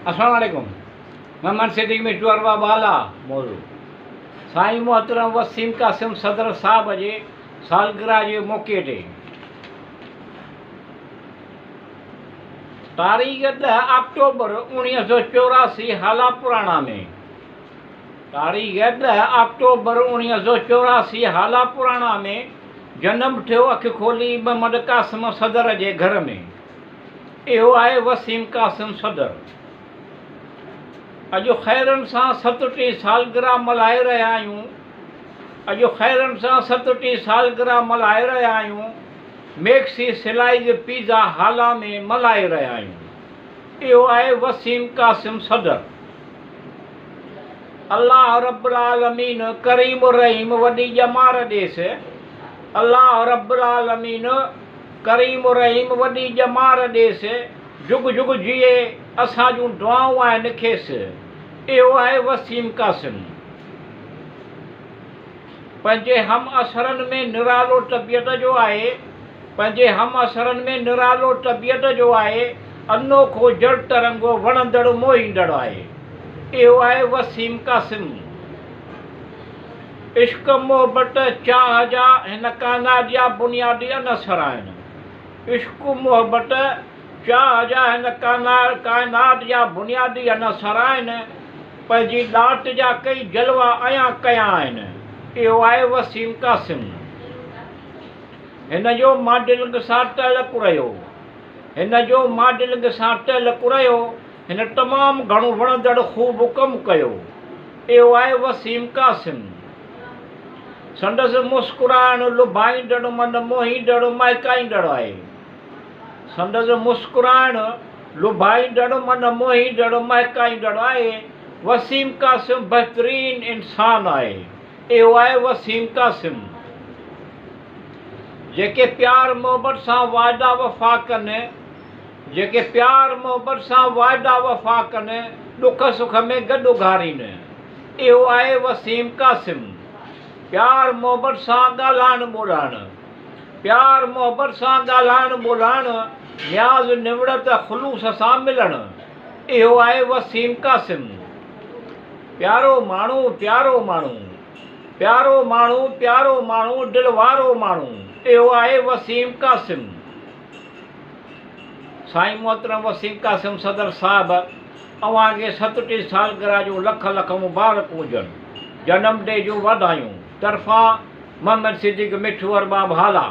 अस्सलाम वालेकुम। मोहम्मद सिद्दीक मिट्टू अरबा बाला मौजूद। साईं मोहतरम वसीम कासिम सदर साहब जे सालगिरह जे मौके ते तारीख़ 10 अक्टूबर 1984 हाला पुराणा में तारीख़ 10 अक्टूबर 1984 हाला पुराणा में जन्म थियो अख खोली मोहम्मद कासिम सदर जे घर में। इहो आहे वसीम कासिम सदर। अॼु ख़ैरनि सां 37 सालगिरह मल्हाए रहिया आहियूं। अॼु ख़ैरनि सां 37 सालगिरह मल्हाए रहिया आहियूं। मैक्सी सिलाइज़ पिज़्ज़ा हाला में मल्हाए रहिया आहियूं। इहो आहे वसीम कासिम सदर। अल्लाह रब्बुल आलमीन करीम रहीम वॾी ॼमार ॾेसि। अल्लाह रब्बुल आलमीन करीम रहीम वॾी ॼमार ॾेसि। जुग जुग जिए असां जूं दुआऊं आहिनि खेसि। इहो आहे वसीम कासिम। पंहिंजे हम असरनि में निरालो तबियत जो आहे। पंहिंजे हम असरनि में निरालो तबियत जो आहे। अनोखो जड़ तरंगो वणंदड़ मोहींदड़ आहे। इहो आहे वसीम कासिम। इश्क मोहबत चाह जा हिन काइनात जा बुनियादी अनसर आहिनि। इश्क मोहबत चाह जा हिन काइनात जा बुनियादी अनसर आहिनि। पंहिंजी ॾाट जा कई जलवा अयां कया आहिनि। इहो आहे वसीम कासिम। हिन जो मॉडलिंग सां तलक रहियो। हिन जो मॉडलिंग सां तलक रहियो। हिन तमामु घणो वणंदड़ ख़ूब कमु कयो। इहो आहे वसीम कासिम। संदसि मुस्कुराइण लुभाईंदड़ मन मोहींदड़ महकाईंदड़ आहे। संदसि मुस्कुराइण लुभाईंदड़ मन मोहींदड़ महकाईंदड़ आहे। वसीम कासिम बहितरीन इंसान आहे। इहो आहे वसीम कासिम। जेके प्यार मोहबत सां वाइदा वफ़ा कनि, जेके प्यार मोहबत सां वाइदा वफ़ा कनि, दुख सुख में गॾु उघारीनि। इहो आहे वसीम कासिम। प्यार मोहबत सां ॻाल्हाइणु ॿोलाइणु, प्यार मोहबत सां ॻाल्हाइणु ॿोलाइणु, न्याज़ निवड़त ख़ुलूस सां मिलणु। इहो आहे वसीम कासिम। प्यारो माण्हू प्यारो माण्हू, प्यारो माण्हू प्यारो माण्हू, दिलि वारो माण्हू। इहो आहे वसीम कासिम। साईं मोहतरम वसीम कासिम सदर साहिब अव्हांखे 37 सालगिरह जो लख लख मुबारक हुजनि। जनम डे जूं वाधायूं तरफ़ां मोहम्मद सिद्दीक मिट्टू अरबा हाला।